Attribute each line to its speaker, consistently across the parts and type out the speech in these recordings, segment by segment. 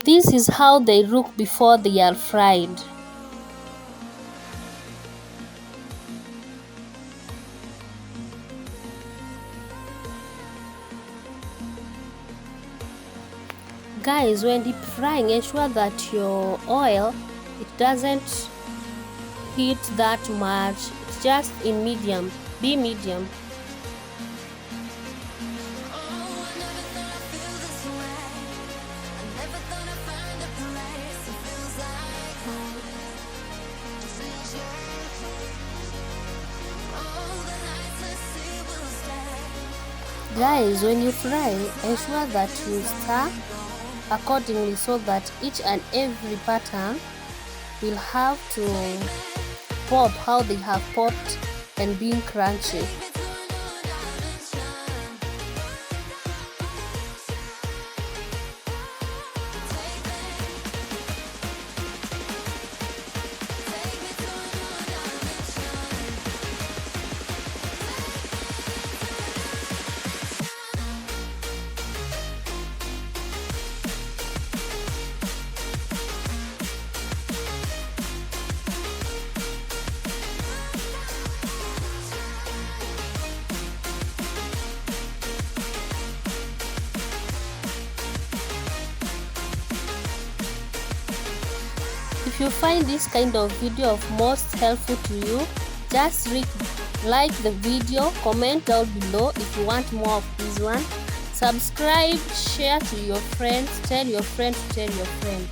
Speaker 1: This is how they look before they are fried. Guys, when deep frying, ensure that your oil, it doesn't heat that much. It's just in medium. Be medium. Guys, when you fry, ensure that you stir accordingly so that each and every pattern will have to pop how they have popped and being crunchy. If you find this kind of video of most helpful to you, just like the video, comment down below if you want more of this one, subscribe, share to your friends, tell your friend to tell your friend.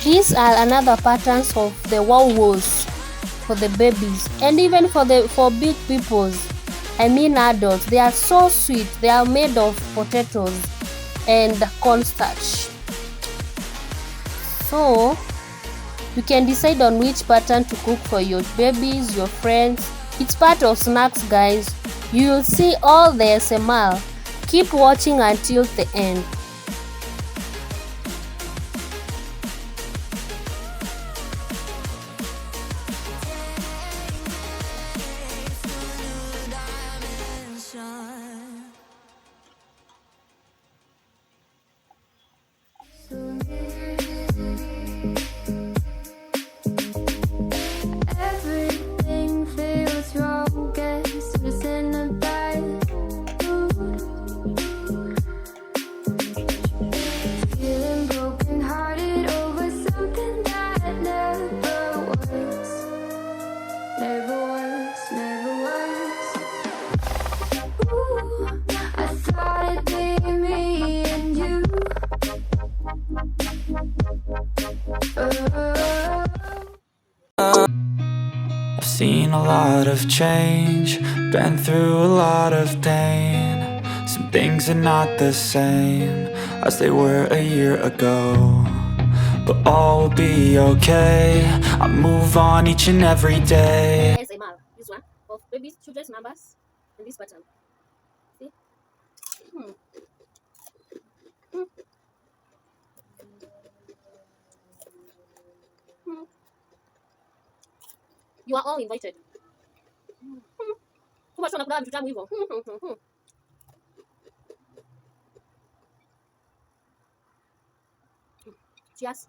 Speaker 1: These are another patterns of the Wafers for the babies and even for big peoples. I mean adults. They are so sweet. They are made of potatoes and cornstarch. So you can decide on which pattern to cook for your babies, your friends. It's part of snacks, guys. You will see all the SMR. Keep watching until the end.
Speaker 2: I've seen a lot of change, been through a lot of pain. Some things are not the same as they were a year ago, but all will be okay. I move on each and every day.
Speaker 1: SMR, this one of babies, children's numbers, and this pattern. See? You are all invited. Cheers.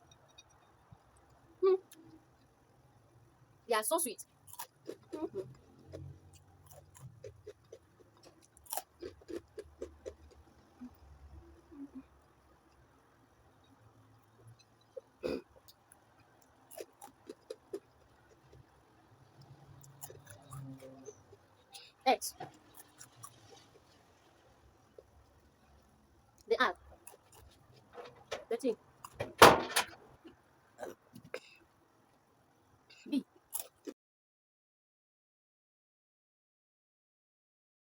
Speaker 1: They are so sweet. Eggs. They are. The thing.